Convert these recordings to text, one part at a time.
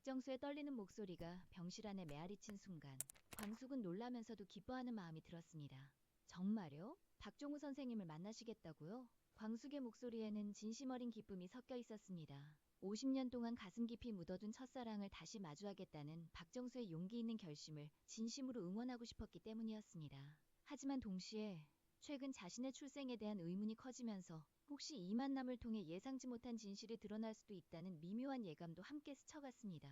박정수의 떨리는 목소리가 병실 안에 메아리친 순간 광숙은 놀라면서도 기뻐하는 마음이 들었습니다. 정말요? 박종우 선생님을 만나시겠다고요? 광숙의 목소리에는 진심 어린 기쁨이 섞여 있었습니다. 50년 동안 가슴 깊이 묻어둔 첫사랑을 다시 마주하겠다는 박정수의 용기 있는 결심을 진심으로 응원하고 싶었기 때문이었습니다. 하지만 동시에 최근 자신의 출생에 대한 의문이 커지면서 혹시 이 만남을 통해 예상치 못한 진실이 드러날 수도 있다는 미묘한 예감도 함께 스쳐갔습니다.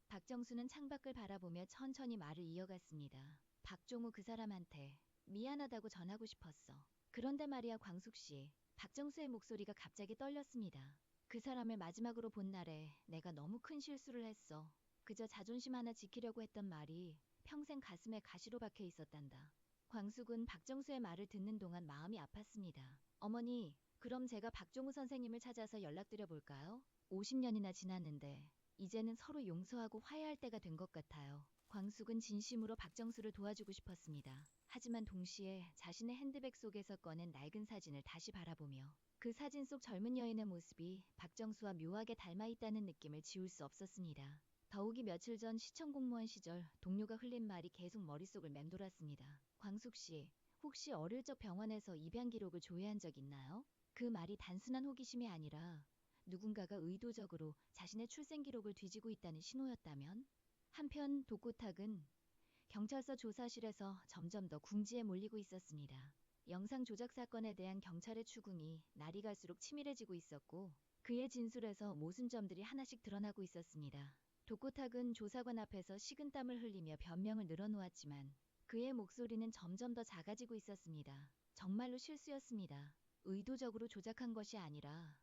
박정수는 창밖을 바라보며 천천히 말을 이어갔습니다. 박종우 그 사람한테 미안하다고 전하고 싶었어. 그런데 말이야 광숙 씨. 박정수의 목소리가 갑자기 떨렸습니다. 그 사람을 마지막으로 본 날에 내가 너무 큰 실수를 했어. 그저 자존심 하나 지키려고 했던 말이 평생 가슴에 가시로 박혀 있었단다. 광숙은 박정수의 말을 듣는 동안 마음이 아팠습니다. 어머니, 그럼 제가 박종우 선생님을 찾아서 연락드려 볼까요? 50년이나 지났는데 이제는 서로 용서하고 화해할 때가 된 것 같아요. 광숙은 진심으로 박정수를 도와주고 싶었습니다. 하지만 동시에 자신의 핸드백 속에서 꺼낸 낡은 사진을 다시 바라보며 그 사진 속 젊은 여인의 모습이 박정수와 묘하게 닮아 있다는 느낌을 지울 수 없었습니다. 더욱이 며칠 전 시청 공무원 시절 동료가 흘린 말이 계속 머릿속을 맴돌았습니다. 광숙 씨, 혹시 어릴 적 병원에서 입양 기록을 조회한 적 있나요? 그 말이 단순한 호기심이 아니라 누군가가 의도적으로 자신의 출생 기록을 뒤지고 있다는 신호였다면? 한편 독고탁은 경찰서 조사실에서 점점 더 궁지에 몰리고 있었습니다. 영상 조작 사건에 대한 경찰의 추궁이 날이 갈수록 치밀해지고 있었고 그의 진술에서 모순점들이 하나씩 드러나고 있었습니다. 독고탁은 조사관 앞에서 식은땀을 흘리며 변명을 늘어놓았지만 그의 목소리는 점점 더 작아지고 있었습니다. 정말로 실수였습니다. 의도적으로 조작한 것이 아니라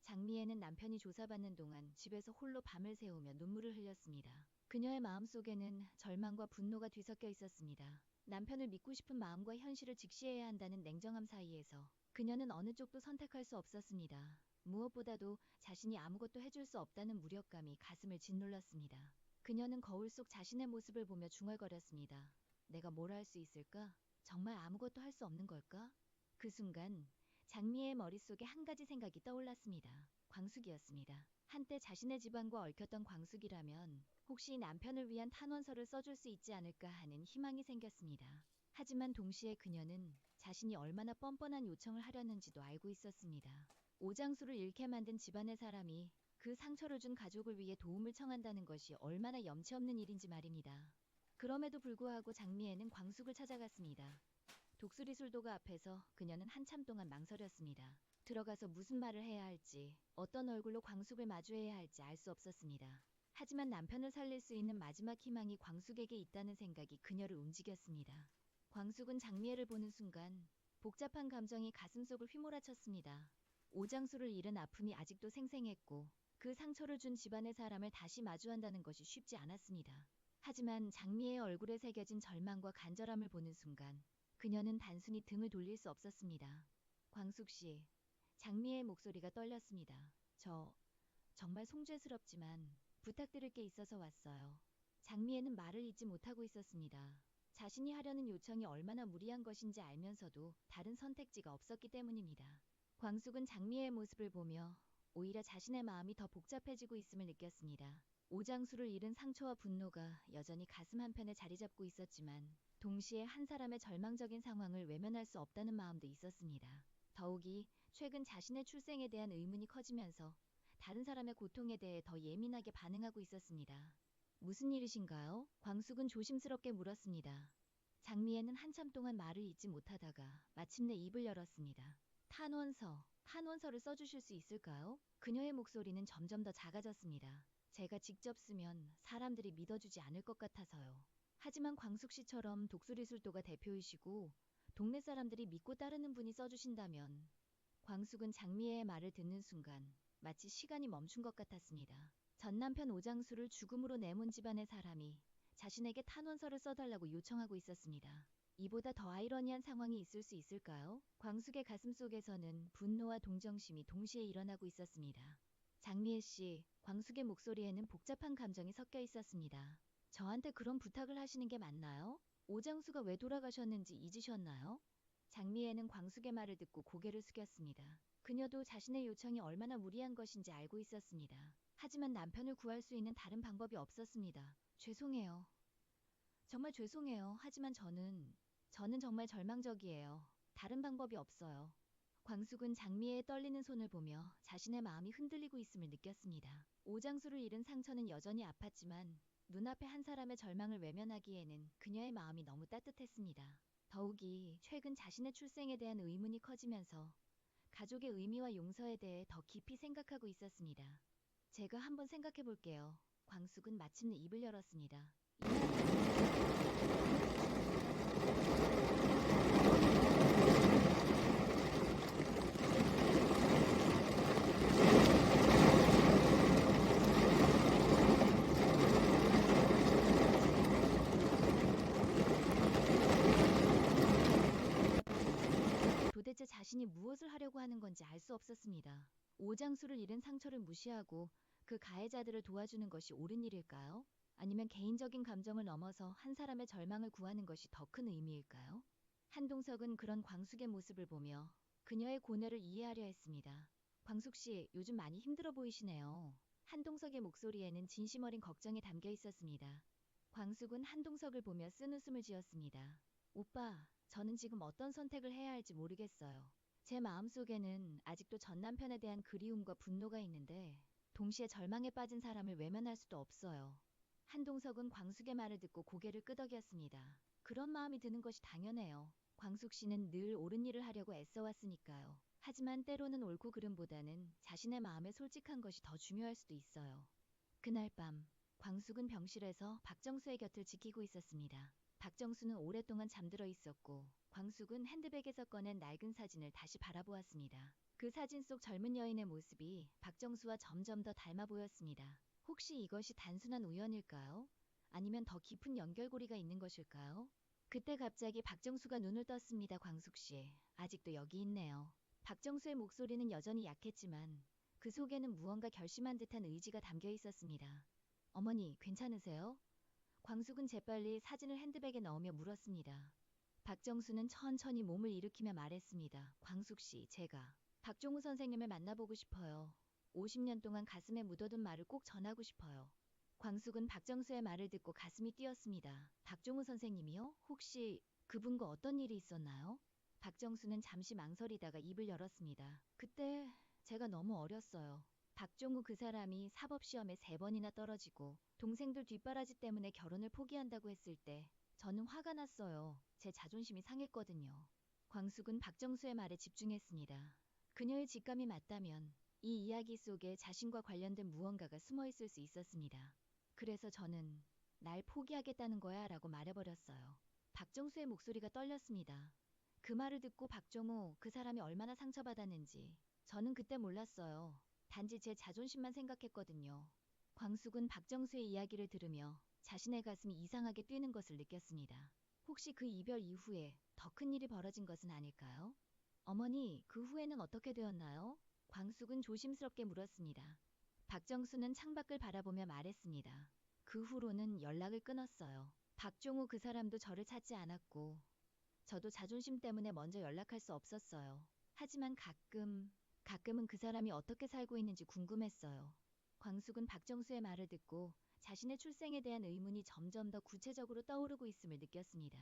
장미애는 남편이 조사받는 동안 집에서 홀로 밤을 새우며 눈물을 흘렸습니다. 그녀의 마음속에는 절망과 분노가 뒤섞여 있었습니다. 남편을 믿고 싶은 마음과 현실을 직시해야 한다는 냉정함 사이에서 그녀는 어느 쪽도 선택할 수 없었습니다. 무엇보다도 자신이 아무것도 해줄 수 없다는 무력감이 가슴을 짓눌렀습니다. 그녀는 거울 속 자신의 모습을 보며 중얼거렸습니다. 내가 뭘 할 수 있을까? 정말 아무것도 할 수 없는 걸까? 그 순간 장미애의 머릿속에 한 가지 생각이 떠올랐습니다. 광숙이었습니다. 한때 자신의 집안과 얽혔던 광숙이라면 혹시 남편을 위한 탄원서를 써줄 수 있지 않을까 하는 희망이 생겼습니다. 하지만 동시에 그녀는 자신이 얼마나 뻔뻔한 요청을 하려는지도 알고 있었습니다. 오장수를 잃게 만든 집안의 사람이 그 상처를 준 가족을 위해 도움을 청한다는 것이 얼마나 염치 없는 일인지 말입니다. 그럼에도 불구하고 장미애는 광숙을 찾아갔습니다. 독수리술도가 앞에서 그녀는 한참 동안 망설였습니다. 들어가서 무슨 말을 해야 할지, 어떤 얼굴로 광숙을 마주해야 할지 알 수 없었습니다. 하지만 남편을 살릴 수 있는 마지막 희망이 광숙에게 있다는 생각이 그녀를 움직였습니다. 광숙은 장미애를 보는 순간 복잡한 감정이 가슴속을 휘몰아쳤습니다. 오장수를 잃은 아픔이 아직도 생생했고 그 상처를 준 집안의 사람을 다시 마주한다는 것이 쉽지 않았습니다. 하지만 장미애의 얼굴에 새겨진 절망과 간절함을 보는 순간 그녀는 단순히 등을 돌릴 수 없었습니다. 광숙 씨, 장미애의 목소리가 떨렸습니다. 정말 송죄스럽지만 부탁드릴 게 있어서 왔어요. 장미애는 말을 잇지 못하고 있었습니다. 자신이 하려는 요청이 얼마나 무리한 것인지 알면서도 다른 선택지가 없었기 때문입니다. 광숙은 장미애의 모습을 보며 오히려 자신의 마음이 더 복잡해지고 있음을 느꼈습니다. 오장수를 잃은 상처와 분노가 여전히 가슴 한편에 자리 잡고 있었지만 동시에 한 사람의 절망적인 상황을 외면할 수 없다는 마음도 있었습니다. 더욱이 최근 자신의 출생에 대한 의문이 커지면서 다른 사람의 고통에 대해 더 예민하게 반응하고 있었습니다. 무슨 일이신가요? 광숙은 조심스럽게 물었습니다. 장미애는 한참 동안 말을 잇지 못하다가 마침내 입을 열었습니다. 탄원서를 써주실 수 있을까요? 그녀의 목소리는 점점 더 작아졌습니다. 제가 직접 쓰면 사람들이 믿어주지 않을 것 같아서요. 하지만 광숙 씨처럼 독수리술도가 대표이시고 동네 사람들이 믿고 따르는 분이 써주신다면. 광숙은 장미애의 말을 듣는 순간 마치 시간이 멈춘 것 같았습니다. 전 남편 오장수를 죽음으로 내몬 집안의 사람이 자신에게 탄원서를 써달라고 요청하고 있었습니다. 이보다 더 아이러니한 상황이 있을 수 있을까요? 광숙의 가슴 속에서는 분노와 동정심이 동시에 일어나고 있었습니다. 장미애 씨, 광숙의 목소리에는 복잡한 감정이 섞여 있었습니다. 저한테 그런 부탁을 하시는 게 맞나요? 오장수가 왜 돌아가셨는지 잊으셨나요? 장미애는 광숙의 말을 듣고 고개를 숙였습니다. 그녀도 자신의 요청이 얼마나 무리한 것인지 알고 있었습니다. 하지만 남편을 구할 수 있는 다른 방법이 없었습니다. 죄송해요. 정말 죄송해요. 하지만 저는 정말 절망적이에요. 다른 방법이 없어요. 광숙은 장미애의 떨리는 손을 보며 자신의 마음이 흔들리고 있음을 느꼈습니다. 오장수를 잃은 상처는 여전히 아팠지만 눈앞에 한 사람의 절망을 외면하기에는 그녀의 마음이 너무 따뜻했습니다. 더욱이 최근 자신의 출생에 대한 의문이 커지면서 가족의 의미와 용서에 대해 더 깊이 생각하고 있었습니다. 제가 한번 생각해 볼게요. 광숙은 마침내 입을 열었습니다. 도대체 자신이 무엇을 하려고 하는 건지 알 수 없었습니다. 오장수를 잃은 상처를 무시하고 그 가해자들을 도와주는 것이 옳은 일일까요? 아니면 개인적인 감정을 넘어서 한 사람의 절망을 구하는 것이 더 큰 의미일까요? 한동석은 그런 광숙의 모습을 보며 그녀의 고뇌를 이해하려 했습니다. 광숙 씨, 요즘 많이 힘들어 보이시네요. 한동석의 목소리에는 진심 어린 걱정이 담겨 있었습니다. 광숙은 한동석을 보며 쓴웃음을 지었습니다. 오빠, 저는 지금 어떤 선택을 해야 할지 모르겠어요. 제 마음속에는 아직도 전 남편에 대한 그리움과 분노가 있는데 동시에 절망에 빠진 사람을 외면할 수도 없어요. 한동석은 광숙의 말을 듣고 고개를 끄덕였습니다. 그런 마음이 드는 것이 당연해요. 광숙 씨는 늘 옳은 일을 하려고 애써왔으니까요. 하지만 때로는 옳고 그름보다는 자신의 마음에 솔직한 것이 더 중요할 수도 있어요. 그날 밤, 광숙은 병실에서 박정수의 곁을 지키고 있었습니다. 박정수는 오랫동안 잠들어 있었고 광숙은 핸드백에서 꺼낸 낡은 사진을 다시 바라보았습니다. 그 사진 속 젊은 여인의 모습이 박정수와 점점 더 닮아 보였습니다. 혹시 이것이 단순한 우연일까요? 아니면 더 깊은 연결고리가 있는 것일까요? 그때 갑자기 박정수가 눈을 떴습니다. 광숙 씨, 아직도 여기 있네요. 박정수의 목소리는 여전히 약했지만 그 속에는 무언가 결심한 듯한 의지가 담겨 있었습니다. 어머니, 괜찮으세요? 광숙은 재빨리 사진을 핸드백에 넣으며 물었습니다. 박정수는 천천히 몸을 일으키며 말했습니다. 광숙 씨, 제가 박종우 선생님을 만나보고 싶어요. 50년 동안 가슴에 묻어둔 말을 꼭 전하고 싶어요. 광숙은 박정수의 말을 듣고 가슴이 뛰었습니다. 박종우 선생님이요? 혹시 그분과 어떤 일이 있었나요? 박정수는 잠시 망설이다가 입을 열었습니다. 그때 제가 너무 어렸어요. 박종우 그 사람이 사법시험에 3번이나 떨어지고 동생들 뒷바라지 때문에 결혼을 포기한다고 했을 때 저는 화가 났어요. 제 자존심이 상했거든요. 광숙은 박정수의 말에 집중했습니다. 그녀의 직감이 맞다면 이 이야기 속에 자신과 관련된 무언가가 숨어 있을 수 있었습니다. 그래서 저는 날 포기하겠다는 거야 라고 말해버렸어요. 박정수의 목소리가 떨렸습니다. 그 말을 듣고 박종우 그 사람이 얼마나 상처받았는지 저는 그때 몰랐어요. 단지 제 자존심만 생각했거든요. 광숙은 박정수의 이야기를 들으며 자신의 가슴이 이상하게 뛰는 것을 느꼈습니다. 혹시 그 이별 이후에 더 큰 일이 벌어진 것은 아닐까요? 어머니, 그 후에는 어떻게 되었나요? 광숙은 조심스럽게 물었습니다. 박정수는 창밖을 바라보며 말했습니다. 그 후로는 연락을 끊었어요. 박종우 그 사람도 저를 찾지 않았고 저도 자존심 때문에 먼저 연락할 수 없었어요. 하지만 가끔은 그 사람이 어떻게 살고 있는지 궁금했어요. 광숙은 박정수의 말을 듣고 자신의 출생에 대한 의문이 점점 더 구체적으로 떠오르고 있음을 느꼈습니다.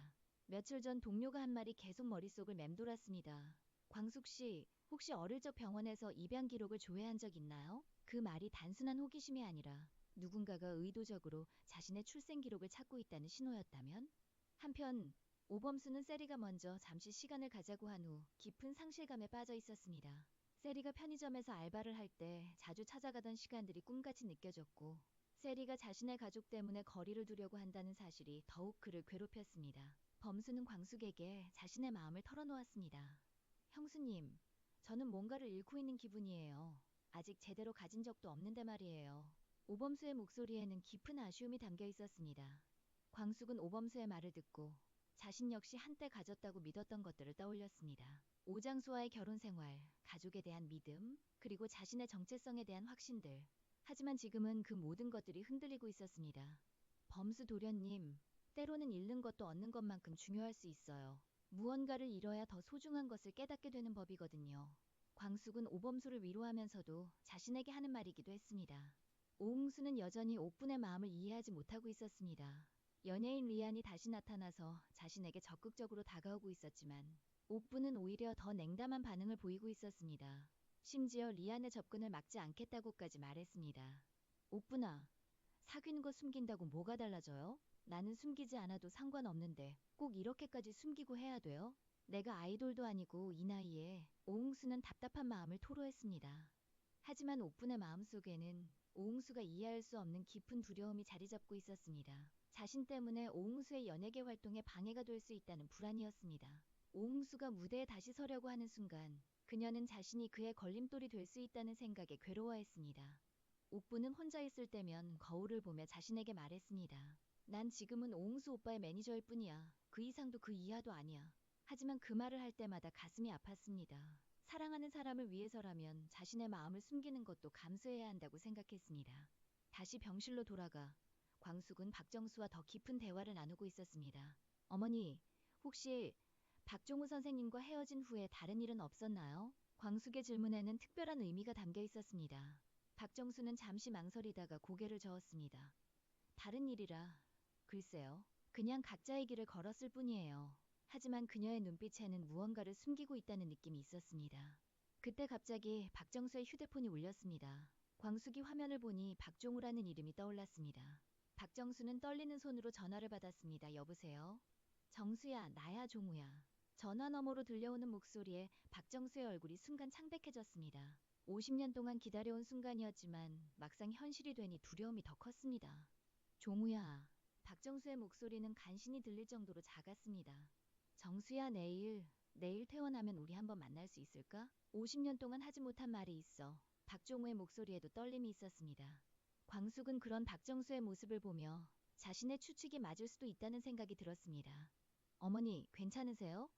며칠 전 동료가 한 말이 계속 머릿속을 맴돌았습니다. 광숙 씨, 혹시 어릴 적 병원에서 입양 기록을 조회한 적 있나요? 그 말이 단순한 호기심이 아니라 누군가가 의도적으로 자신의 출생 기록을 찾고 있다는 신호였다면? 한편 오범수는 세리가 먼저 잠시 시간을 가자고 한 후 깊은 상실감에 빠져 있었습니다. 세리가 편의점에서 알바를 할 때 자주 찾아가던 시간들이 꿈같이 느껴졌고 세리가 자신의 가족 때문에 거리를 두려고 한다는 사실이 더욱 그를 괴롭혔습니다. 범수는 광숙에게 자신의 마음을 털어놓았습니다. 형수님, 저는 뭔가를 잃고 있는 기분이에요. 아직 제대로 가진 적도 없는데 말이에요. 오범수의 목소리에는 깊은 아쉬움이 담겨 있었습니다. 광숙은 오범수의 말을 듣고 자신 역시 한때 가졌다고 믿었던 것들을 떠올렸습니다. 오장수와의 결혼 생활, 가족에 대한 믿음, 그리고 자신의 정체성에 대한 확신들. 하지만 지금은 그 모든 것들이 흔들리고 있었습니다. 범수 도련님, 때로는 잃는 것도 얻는 것만큼 중요할 수 있어요. 무언가를 잃어야 더 소중한 것을 깨닫게 되는 법이거든요. 광숙은 오범수를 위로하면서도 자신에게 하는 말이기도 했습니다. 오응수는 여전히 옥분의 마음을 이해하지 못하고 있었습니다. 연예인 리안이 다시 나타나서 자신에게 적극적으로 다가오고 있었지만 옥분은 오히려 더 냉담한 반응을 보이고 있었습니다. 심지어 리안의 접근을 막지 않겠다고까지 말했습니다. 옥분아, 사귀는 거 숨긴다고 뭐가 달라져요? 나는 숨기지 않아도 상관없는데 꼭 이렇게까지 숨기고 해야 돼요? 내가 아이돌도 아니고 이 나이에. 오응수는 답답한 마음을 토로했습니다. 하지만 옥분의 마음속에는 오응수가 이해할 수 없는 깊은 두려움이 자리 잡고 있었습니다. 자신 때문에 오응수의 연예계 활동에 방해가 될 수 있다는 불안이었습니다. 오응수가 무대에 다시 서려고 하는 순간 그녀는 자신이 그의 걸림돌이 될 수 있다는 생각에 괴로워했습니다. 옥부는 혼자 있을 때면 거울을 보며 자신에게 말했습니다. 난 지금은 오응수 오빠의 매니저일 뿐이야. 그 이상도 그 이하도 아니야. 하지만 그 말을 할 때마다 가슴이 아팠습니다. 사랑하는 사람을 위해서라면 자신의 마음을 숨기는 것도 감수해야 한다고 생각했습니다. 다시 병실로 돌아가 광숙은 박정수와 더 깊은 대화를 나누고 있었습니다. 어머니, 혹시 박종우 선생님과 헤어진 후에 다른 일은 없었나요? 광숙의 질문에는 특별한 의미가 담겨 있었습니다. 박정수는 잠시 망설이다가 고개를 저었습니다. 다른 일이라, 글쎄요. 그냥 각자의 길을 걸었을 뿐이에요. 하지만 그녀의 눈빛에는 무언가를 숨기고 있다는 느낌이 있었습니다. 그때 갑자기 박정수의 휴대폰이 울렸습니다. 광숙이 화면을 보니 박종우라는 이름이 떠올랐습니다. 박정수는 떨리는 손으로 전화를 받았습니다. 여보세요? 정수야, 나야 종우야. 전화 너머로 들려오는 목소리에 박정수의 얼굴이 순간 창백해졌습니다. 50년 동안 기다려온 순간이었지만 막상 현실이 되니 두려움이 더 컸습니다. 종우야. 박정수의 목소리는 간신히 들릴 정도로 작았습니다. 정수야, 내일 퇴원하면 우리 한번 만날 수 있을까? 50년 동안 하지 못한 말이 있어. 박종우의 목소리에도 떨림이 있었습니다. 광숙은 그런 박정수의 모습을 보며 자신의 추측이 맞을 수도 있다는 생각이 들었습니다. 어머니, 괜찮으세요?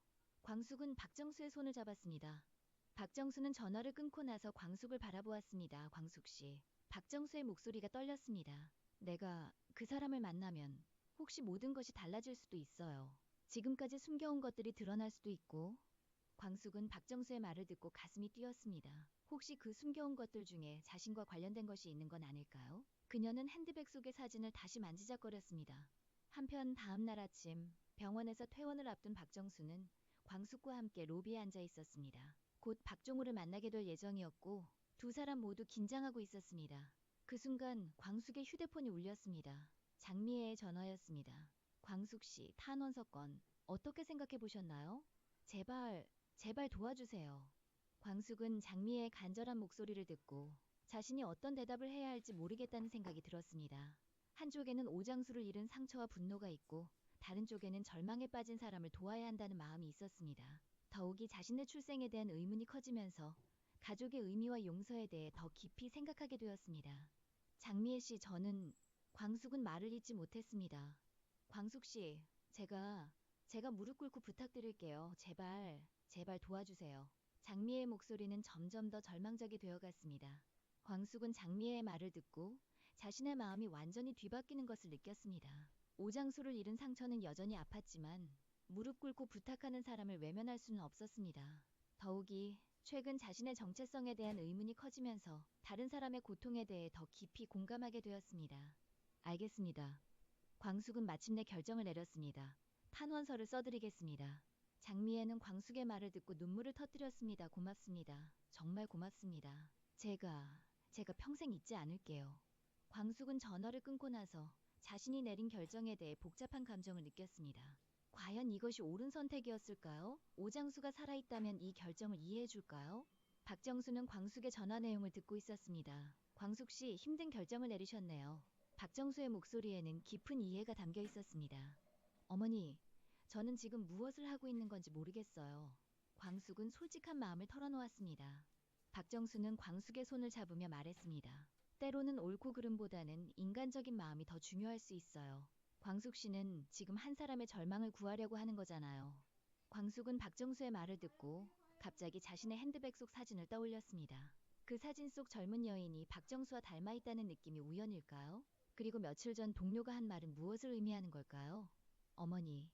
광숙은 박정수의 손을 잡았습니다. 박정수는 전화를 끊고 나서 광숙을 바라보았습니다. 광숙 씨. 박정수의 목소리가 떨렸습니다. 내가 그 사람을 만나면 혹시 모든 것이 달라질 수도 있어요. 지금까지 숨겨온 것들이 드러날 수도 있고. 광숙은 박정수의 말을 듣고 가슴이 뛰었습니다. 혹시 그 숨겨온 것들 중에 자신과 관련된 것이 있는 건 아닐까요? 그녀는 핸드백 속의 사진을 다시 만지작거렸습니다. 한편 다음 날 아침 병원에서 퇴원을 앞둔 박정수는 광숙과 함께 로비에 앉아 있었습니다. 곧 박종우를 만나게 될 예정이었고 두 사람 모두 긴장하고 있었습니다. 그 순간 광숙의 휴대폰이 울렸습니다. 장미애의 전화였습니다. 광숙 씨, 탄원 사건 어떻게 생각해 보셨나요? 제발 도와주세요. 광숙은 장미애의 간절한 목소리를 듣고 자신이 어떤 대답을 해야 할지 모르겠다는 생각이 들었습니다. 한쪽에는 오장수를 잃은 상처와 분노가 있고 다른 쪽에는 절망에 빠진 사람을 도와야 한다는 마음이 있었습니다. 더욱이 자신의 출생에 대한 의문이 커지면서 가족의 의미와 용서에 대해 더 깊이 생각하게 되었습니다. 장미애 씨, 광숙은 말을 잇지 못했습니다. 광숙 씨, 제가 무릎 꿇고 부탁드릴게요. 제발 도와주세요. 장미애의 목소리는 점점 더 절망적이 되어갔습니다. 광숙은 장미애의 말을 듣고 자신의 마음이 완전히 뒤바뀌는 것을 느꼈습니다. 오장수를 잃은 상처는 여전히 아팠지만 무릎 꿇고 부탁하는 사람을 외면할 수는 없었습니다. 더욱이 최근 자신의 정체성에 대한 의문이 커지면서 다른 사람의 고통에 대해 더 깊이 공감하게 되었습니다. 알겠습니다. 광숙은 마침내 결정을 내렸습니다. 탄원서를 써드리겠습니다. 장미애는 광숙의 말을 듣고 눈물을 터뜨렸습니다. 고맙습니다. 정말 고맙습니다. 제가 평생 잊지 않을게요. 광숙은 전화를 끊고 나서 자신이 내린 결정에 대해 복잡한 감정을 느꼈습니다. 과연 이것이 옳은 선택이었을까요? 오장수가 살아있다면 이 결정을 이해해줄까요? 박정수는 광숙의 전화 내용을 듣고 있었습니다. 광숙 씨, 힘든 결정을 내리셨네요. 박정수의 목소리에는 깊은 이해가 담겨 있었습니다. 어머니, 저는 지금 무엇을 하고 있는 건지 모르겠어요. 광숙은 솔직한 마음을 털어놓았습니다. 박정수는 광숙의 손을 잡으며 말했습니다. 때로는 옳고 그름보다는 인간적인 마음이 더 중요할 수 있어요. 광숙 씨는 지금 한 사람의 절망을 구하려고 하는 거잖아요. 광숙은 박정수의 말을 듣고 갑자기 자신의 핸드백 속 사진을 떠올렸습니다. 그 사진 속 젊은 여인이 박정수와 닮아 있다는 느낌이 우연일까요? 그리고 며칠 전 동료가 한 말은 무엇을 의미하는 걸까요? 어머니,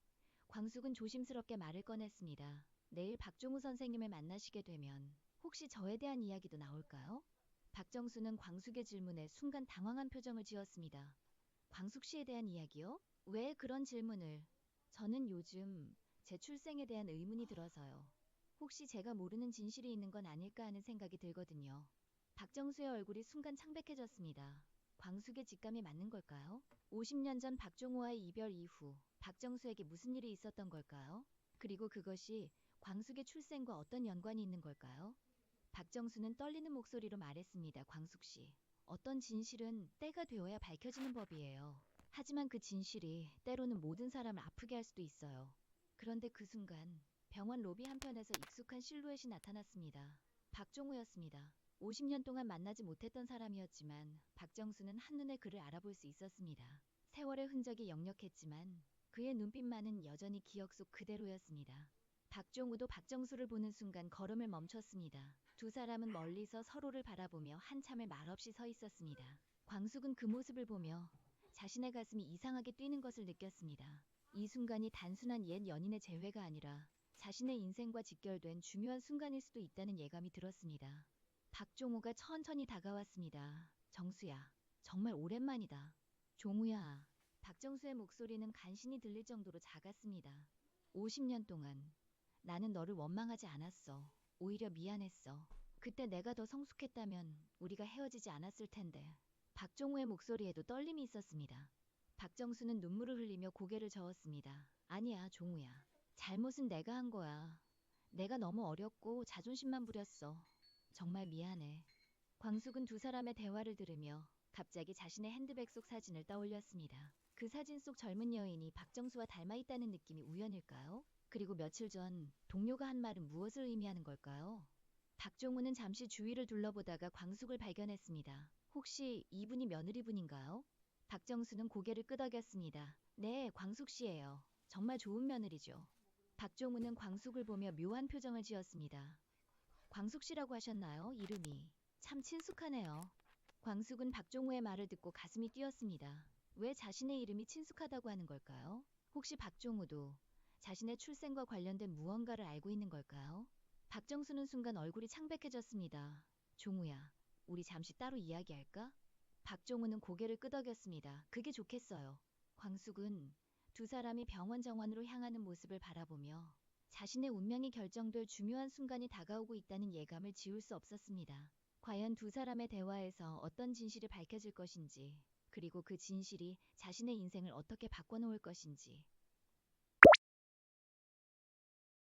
광숙은 조심스럽게 말을 꺼냈습니다. 내일 박종우 선생님을 만나시게 되면 혹시 저에 대한 이야기도 나올까요? 박정수는 광숙의 질문에 순간 당황한 표정을 지었습니다. 광숙 씨에 대한 이야기요? 왜 그런 질문을? 저는 요즘 제 출생에 대한 의문이 들어서요. 혹시 제가 모르는 진실이 있는 건 아닐까 하는 생각이 들거든요. 박정수의 얼굴이 순간 창백해졌습니다. 광숙의 직감이 맞는 걸까요? 50년 전 박종호와의 이별 이후 박정수에게 무슨 일이 있었던 걸까요? 그리고 그것이 광숙의 출생과 어떤 연관이 있는 걸까요? 박정수는 떨리는 목소리로 말했습니다. 광숙 씨, 어떤 진실은 때가 되어야 밝혀지는 법이에요. 하지만 그 진실이 때로는 모든 사람을 아프게 할 수도 있어요. 그런데 그 순간 병원 로비 한편에서 익숙한 실루엣이 나타났습니다. 박종우였습니다. 50년 동안 만나지 못했던 사람이었지만 박정수는 한눈에 그를 알아볼 수 있었습니다. 세월의 흔적이 역력했지만 그의 눈빛만은 여전히 기억 속 그대로였습니다. 박종우도 박정수를 보는 순간 걸음을 멈췄습니다. 두 사람은 멀리서 서로를 바라보며 한참을 말없이 서 있었습니다. 광숙은 그 모습을 보며 자신의 가슴이 이상하게 뛰는 것을 느꼈습니다. 이 순간이 단순한 옛 연인의 재회가 아니라 자신의 인생과 직결된 중요한 순간일 수도 있다는 예감이 들었습니다. 박종우가 천천히 다가왔습니다. 정수야, 정말 오랜만이다. 종우야. 박정수의 목소리는 간신히 들릴 정도로 작았습니다. 50년 동안 나는 너를 원망하지 않았어. 오히려 미안했어. 그때 내가 더 성숙했다면 우리가 헤어지지 않았을 텐데. 박종우의 목소리에도 떨림이 있었습니다. 박정수는 눈물을 흘리며 고개를 저었습니다. 아니야, 종우야. 잘못은 내가 한 거야. 내가 너무 어렸고 자존심만 부렸어. 정말 미안해. 광숙은 두 사람의 대화를 들으며 갑자기 자신의 핸드백 속 사진을 떠올렸습니다. 그 사진 속 젊은 여인이 박정수와 닮아 있다는 느낌이 우연일까요? 그리고 며칠 전 동료가 한 말은 무엇을 의미하는 걸까요? 박종우는 잠시 주위를 둘러보다가 광숙을 발견했습니다. 혹시 이분이 며느리분인가요? 박정수는 고개를 끄덕였습니다. 네, 광숙 씨예요. 정말 좋은 며느리죠. 박종우는 광숙을 보며 묘한 표정을 지었습니다. 광숙 씨라고 하셨나요? 이름이. 참 친숙하네요. 광숙은 박종우의 말을 듣고 가슴이 뛰었습니다. 왜 자신의 이름이 친숙하다고 하는 걸까요? 혹시 박종우도 자신의 출생과 관련된 무언가를 알고 있는 걸까요? 박정수는 순간 얼굴이 창백해졌습니다. 종우야, 우리 잠시 따로 이야기할까? 박종우는 고개를 끄덕였습니다. 그게 좋겠어요. 광숙은 두 사람이 병원 정원으로 향하는 모습을 바라보며 자신의 운명이 결정될 중요한 순간이 다가오고 있다는 예감을 지울 수 없었습니다. 과연 두 사람의 대화에서 어떤 진실이 밝혀질 것인지, 그리고 그 진실이 자신의 인생을 어떻게 바꿔놓을 것인지.